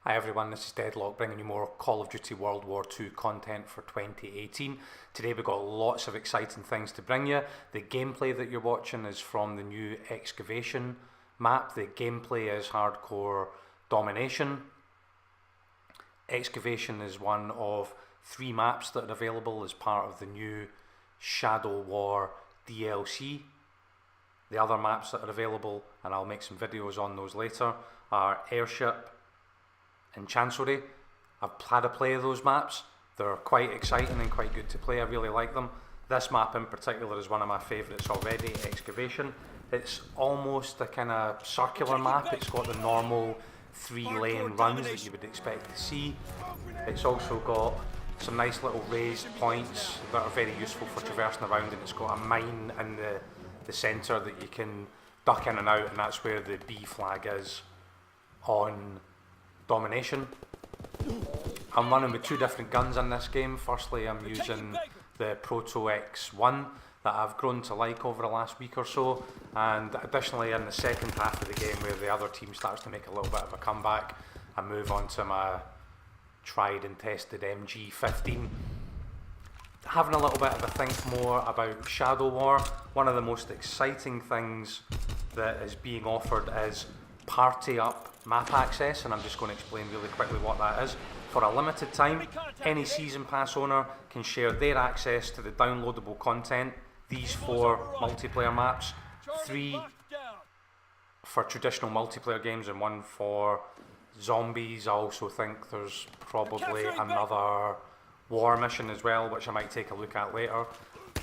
Hi everyone, this is Deadlock bringing you more Call of Duty World War II content for 2018. Today we've got lots of exciting things to bring you. The gameplay that you're watching is from the new Excavation map. The gameplay is hardcore domination. Excavation is one of 3 maps that are available as part of the new Shadow War DLC. The other maps that are available, and I'll make some videos on those later, are Airship and Chancellery. I've had a play of those maps. They're quite exciting and quite good to play. I really like them. This map in particular is one of my favourites already, Excavation. It's almost a kind of circular map. It's got the normal 3-lane runs that you would expect to see. It's also got some nice little raised points that are very useful for traversing around, and it's got a mine in the centre that you can duck in and out, and that's where the B flag is on Domination. I'm running with 2 different guns in this game. Firstly, I'm using the Proto X1 that I've grown to like over the last week or so, and additionally in the second half of the game where the other team starts to make a little bit of a comeback, I move on to my tried and tested MG15. Having a little bit of a think more about Shadow War, one of the most exciting things that is being offered is Party Up map access, and I'm just going to explain really quickly what that is. For a limited time, any Season Pass owner can share their access to the downloadable content. These 4 multiplayer maps, 3 for traditional multiplayer games and 1 for zombies. I also think there's probably another war mission as well, which I might take a look at later.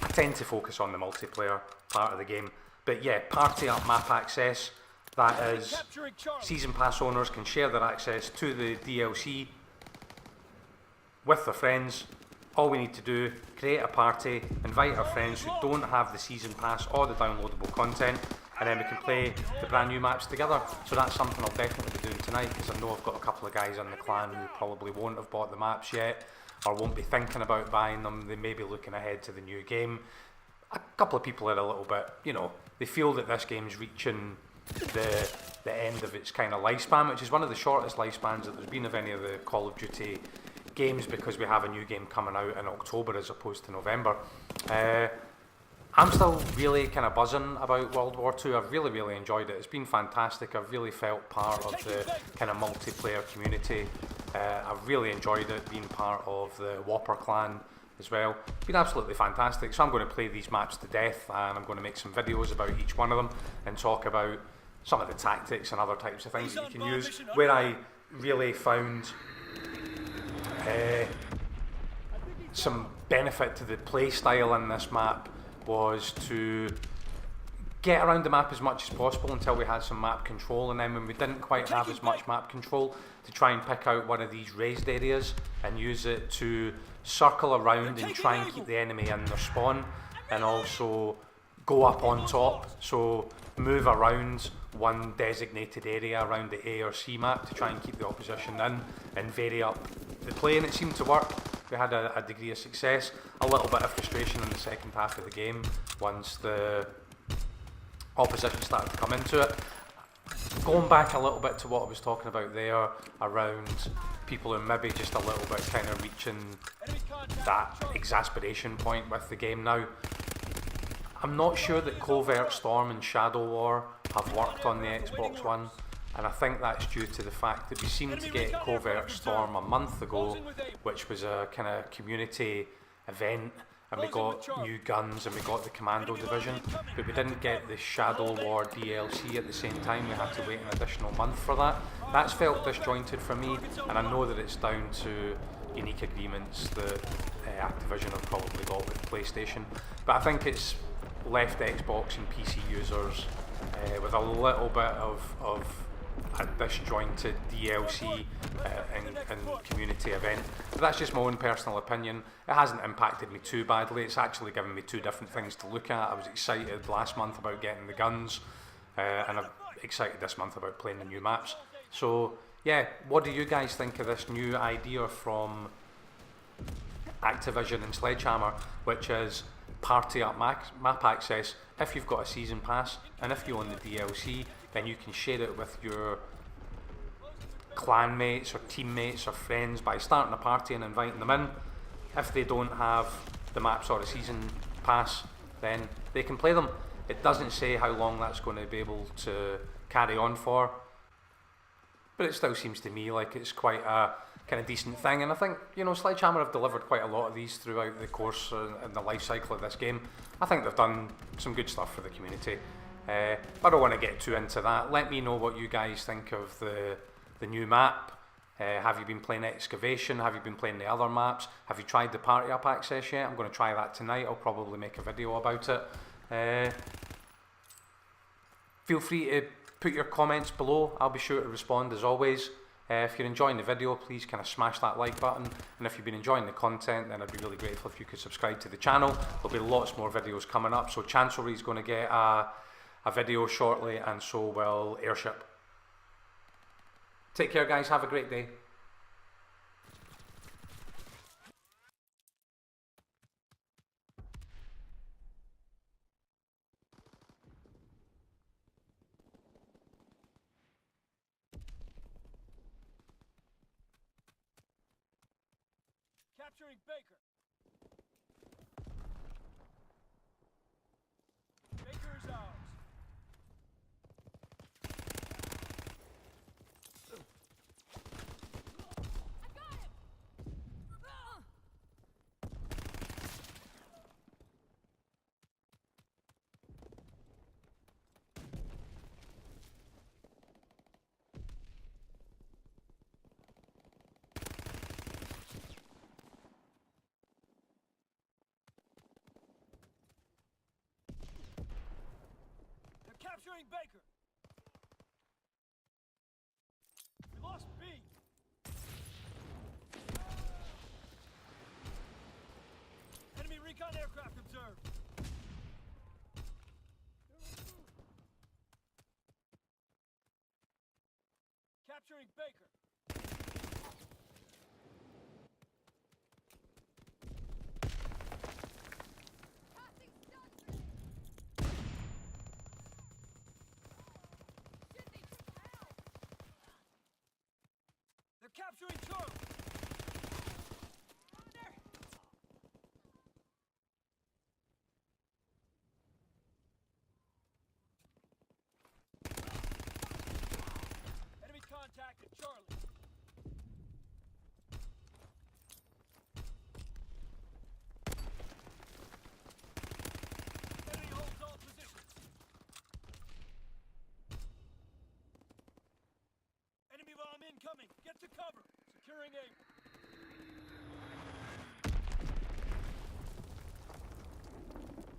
I tend to focus on the multiplayer part of the game, but yeah, Party Up map access. That is, Season Pass owners can share their access to the DLC with their friends. All we need to do, create a party, invite our friends who don't have the Season Pass or the downloadable content, and then we can play the brand new maps together. So that's something I'll definitely be doing tonight, because I know I've got a couple of guys in the clan who probably won't have bought the maps yet, or won't be thinking about buying them. They may be looking ahead to the new game. A couple of people are a little bit, you know, they feel that this game's reaching the end of its kind of lifespan, which is one of the shortest lifespans that there's been of any of the Call of Duty games, because we have a new game coming out in October as opposed to November. I'm still really kind of buzzing about World War II. I've really enjoyed it. It's been fantastic. I've really felt part of the kind of multiplayer community. I've really enjoyed it being part of the Whopper clan as well. It's been absolutely fantastic. So I'm going to play these maps to death, and I'm going to make some videos about each one of them and talk about some of the tactics and other types of things that you can use. Where I really found some benefit to the play style in this map was to get around the map as much as possible until we had some map control, and then when we didn't quite have as much map control, to try and pick out one of these raised areas and use it to circle around and try and keep the enemy in their spawn, and also go up on top, so move around one designated area around the A or C map to try and keep the opposition in and vary up the play, and it seemed to work. We had a degree of success, a little bit of frustration in the second half of the game once the opposition started to come into it. Going back a little bit to what I was talking about there around people who maybe just a little bit kind of reaching that exasperation point with the game now. I'm not sure that Covert Storm and Shadow War have worked on the Xbox One, and I think that's due to the fact that we seemed to get Covert Storm a month ago, which was a kind of community event, and we got new guns and we got the Commando Division, but we didn't get the Shadow War DLC at the same time. We had to wait an additional month for that. That's felt disjointed for me, and I know that it's down to unique agreements that Activision have probably got with PlayStation, but I think it's left Xbox and PC users with a little bit of a disjointed DLC and community event. But that's just my own personal opinion. It hasn't impacted me too badly. It's actually given me 2 different things to look at. I was excited last month about getting the guns, and I'm excited this month about playing the new maps. So yeah, what do you guys think of this new idea from Activision and Sledgehammer, which is Party Up map access if you've got a Season Pass, and if you own the DLC, then you can share it with your clanmates or teammates or friends by starting a party and inviting them in. If they don't have the maps or a season pass, then they can play them. It doesn't say how long that's going to be able to carry on for, but it still seems to me like it's quite a kind of decent thing. And I think, you know, Sledgehammer have delivered quite a lot of these throughout the course and the life cycle of this game. I think they've done some good stuff for the community. But I don't want to get too into that. Let me know what you guys think of the new map. Have you been playing Excavation? Have you been playing the other maps? Have you tried the party up access yet? I'm going to try that tonight. I'll probably make a video about it. Feel free to put your comments below. I'll be sure to respond as always. If you're enjoying the video, please kind of smash that like button. And if you've been enjoying the content, then I'd be really grateful if you could subscribe to the channel. There'll be lots more videos coming up. So Chancellery is going to get a video shortly, and so will Airship. Take care, guys. Have a great day. Capturing Baker. Baker is ours. I got him! Capturing Baker. We lost B. Enemy recon aircraft observed. Capturing Baker. Capturing Charlie! Enemy contact at Charlie. Enemy holds all positions. Enemy bomb incoming! Get to cover! Securing A.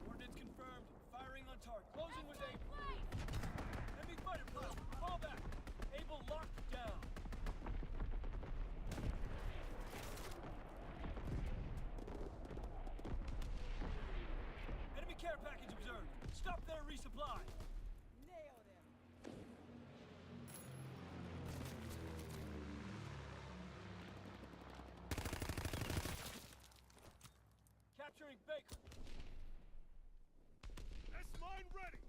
Coordinates confirmed. Firing on target. Closing with A. Enemy fighter pilot. Fall back. Able locked down. Enemy care package observed. Stop their resupply. Nailed him. Capturing Baker. S-mine ready.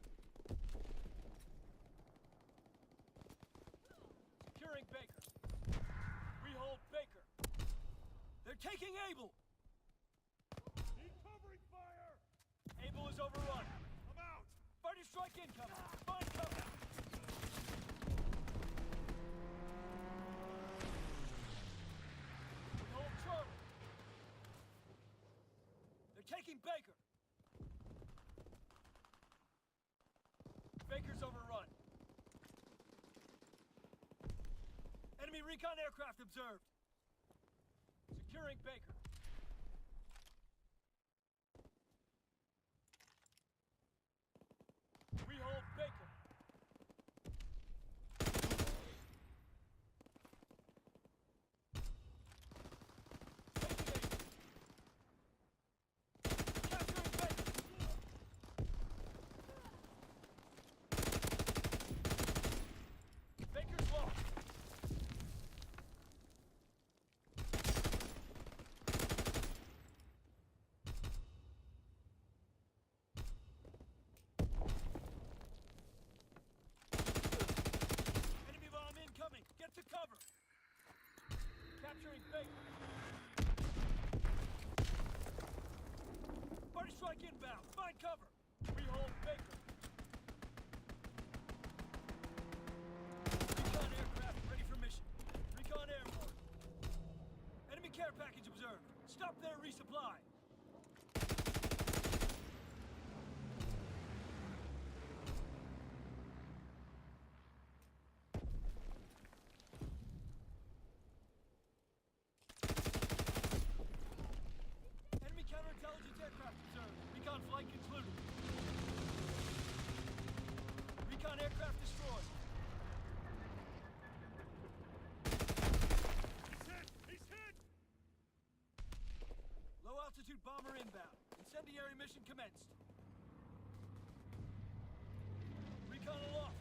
Securing Baker. We hold Baker. They're taking Able. Need covering fire. Able is overrun. I'm out. Fighter strike incoming. Find cover. We hold Charlie. They're taking Baker. Baker's overrun. Enemy recon aircraft observed. Securing Baker. We hold Baker. Capturing Baker. Baker's lost. Baker. Party strike inbound. Find cover. We hold Baker. Recon aircraft ready for mission. Recon airborne. Enemy care package observed. Stop there, resupply. Enemy counterintelligence aircraft observed. Recon flight concluded. Recon aircraft destroyed. He's hit! Low altitude bomber inbound. Incendiary mission commenced. Recon aloft.